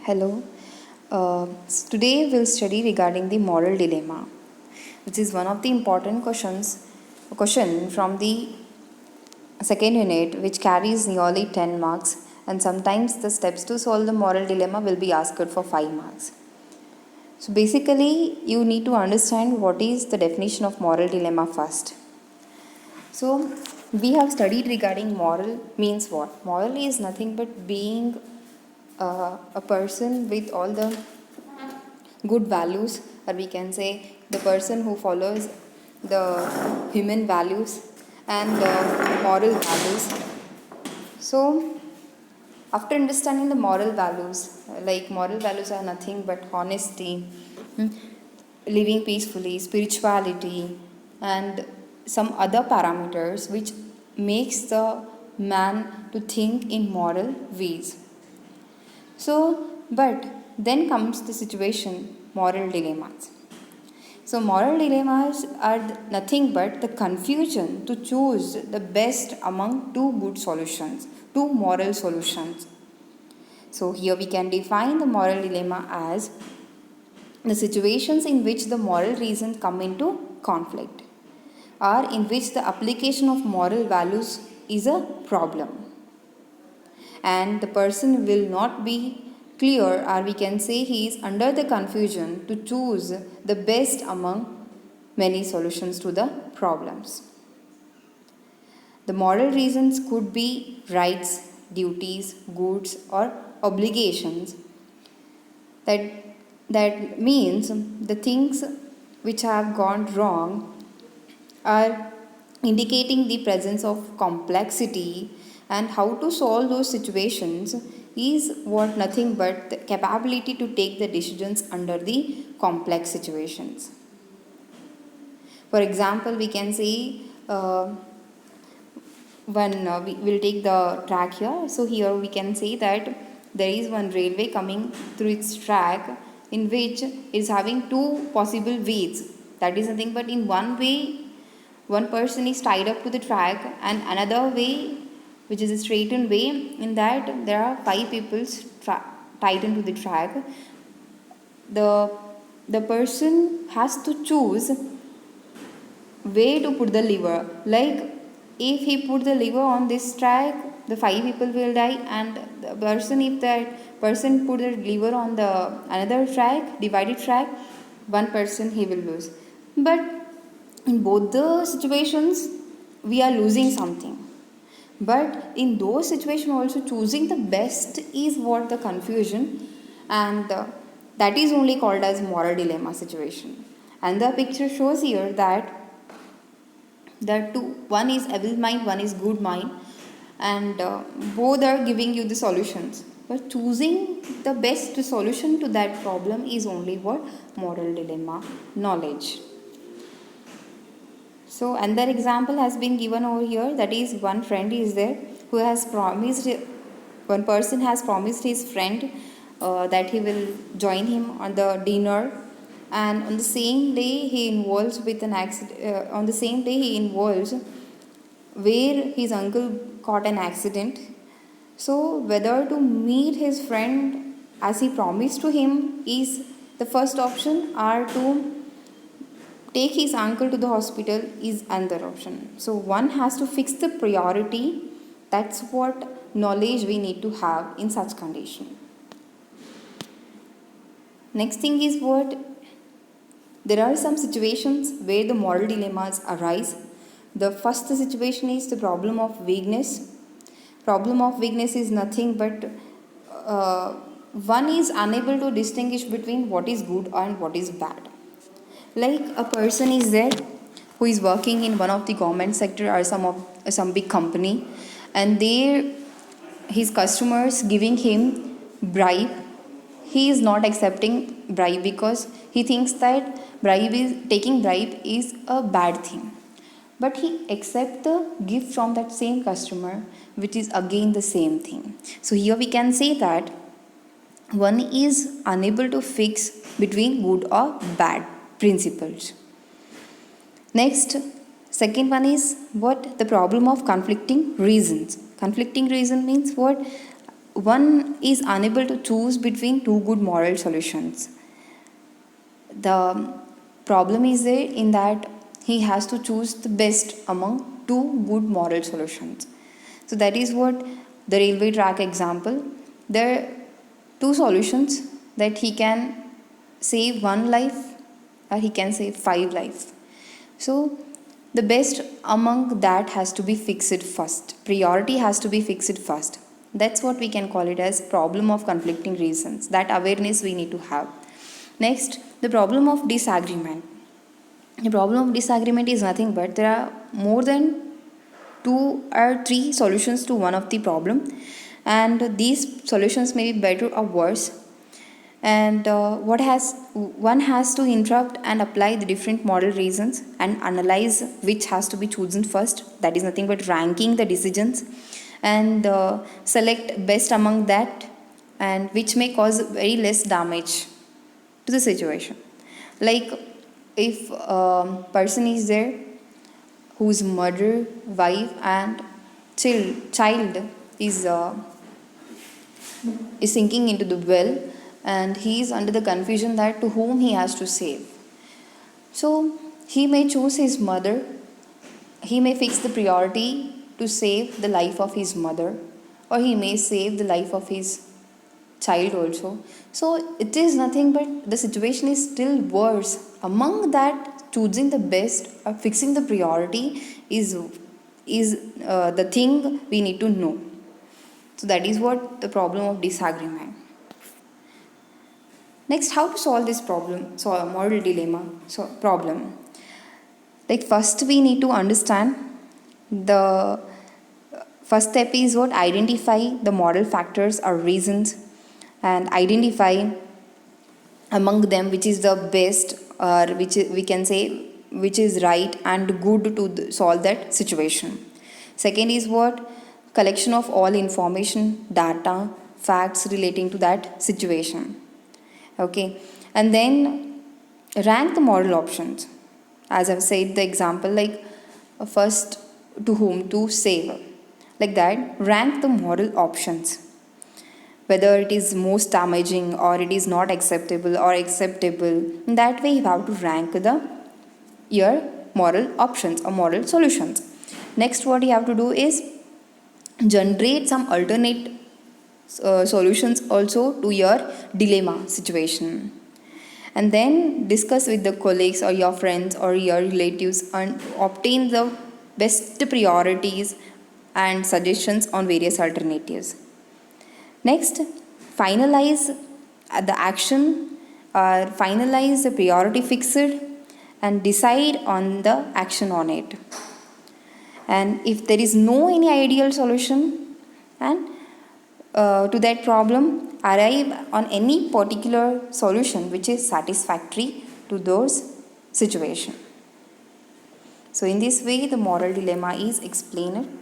Hello. Today we'll study regarding the moral dilemma, which is one of the important question from the second unit, which carries nearly 10 marks, and sometimes the steps to solve the moral dilemma will be asked for 5 marks. So basically, you need to understand what is the definition of moral dilemma first. So we have studied regarding moral means what? Moral is nothing but being a person with all the good values, or we can say the person who follows the human values and the moral values. So after understanding the moral values, like moral values are nothing but honesty, living peacefully, spirituality, and some other parameters which makes the man to think in moral ways. So, but then comes the situation moral dilemmas. So, moral dilemmas are nothing but the confusion to choose the best among two good solutions, two moral solutions. So, here we can define the moral dilemma as the situations in which the moral reasons come into conflict, or in which the application of moral values is a problem, and the person will not be clear, or we can say he is under the confusion to choose the best among many solutions to the problems. The moral reasons could be rights, duties, goods, or obligations. That means the things which have gone wrong are indicating the presence of complexity, and how to solve those situations is what nothing but the capability to take the decisions under the complex situations. For example, we can say we will take the track here. So here we can say that there is one railway coming through its track in which it is having two possible ways. That is nothing but in one way one person is tied up to the track, and another way which is a straightened way, in that there are five people tied into the track. The person has to choose where to put the lever. Like if he put the lever on this track, the five people will die, and the person, if that person put the lever on the another track, divided track, one person he will lose. But in both the situations we are losing something, but in those situations also choosing the best is what the confusion, and that is only called as moral dilemma situation. And the picture shows here that two, one is evil mind, one is good mind, and both are giving you the solutions, but choosing the best solution to that problem is only what moral dilemma knowledge. So another example has been given over here, that is one friend is there who has promised, one person has promised his friend that he will join him on the dinner, and on the same day he involves with an accident, on the same day he involves where his uncle caught an accident. So whether to meet his friend as he promised to him is the first option, or to take his uncle to the hospital is another option. So one has to fix the priority. That's what knowledge we need to have in such condition. Next thing is what there are some situations where the moral dilemmas arise. The first situation is the problem of vagueness. Problem of vagueness is nothing but one is unable to distinguish between what is good and what is bad. Like a person is there who is working in one of the government sector or some big company, and there his customers giving him bribe. He is not accepting bribe because he thinks that taking bribe is a bad thing, but he accept the gift from that same customer, which is again the same thing. So here we can say that one is unable to fix between good or bad principles. Next, second one is what the problem of conflicting reasons. Conflicting reason means what? one is unable to choose between two good moral solutions. The problem is there in that he has to choose the best among two good moral solutions. So that is what the railway track example. There are two solutions that he can save one life or he can save five lives. So the best among that has to be fixed first. Priority has to be fixed first. That's what we can call it as problem of conflicting reasons. That awareness we need to have. Next, the problem of disagreement. The problem of disagreement is nothing but there are more than two or three solutions to one of the problem, and these solutions may be better or worse. And one has to interrupt and apply the different model reasons and analyze which has to be chosen first. That is nothing but ranking the decisions and select best among that, and which may cause very less damage to the situation. Like if a person is there whose mother, wife, and child is sinking into the well, and he is under the confusion that to whom he has to save. So he may choose his mother. He may fix the priority to save the life of his mother, or he may save the life of his child also. So it is nothing but the situation is still worse. Among that, choosing the best or fixing the priority is the thing we need to know. So that is what the problem of disagreement. Next, how to solve this problem? So a moral dilemma. So problem. Like first we need to understand the first step is what identify the moral factors or reasons and identify among them which is the best or we can say which is right and good to solve that situation. Second is what collection of all information, data, facts relating to that situation. Okay, and then rank the moral options. As I've said, the example like first to whom to save, like that, rank the moral options, whether it is most damaging or it is not acceptable or acceptable. In that way, you have to rank the your moral options or moral solutions. Next, what you have to do is generate some alternate solutions also to your dilemma situation, and then discuss with the colleagues or your friends or your relatives and obtain the best priorities and suggestions on various alternatives. Next, finalize the action or finalize the priority fixed and decide on the action on it. And if there is no any ideal solution and to that problem, arrive on any particular solution which is satisfactory to those situation. So in this way the moral dilemma is explained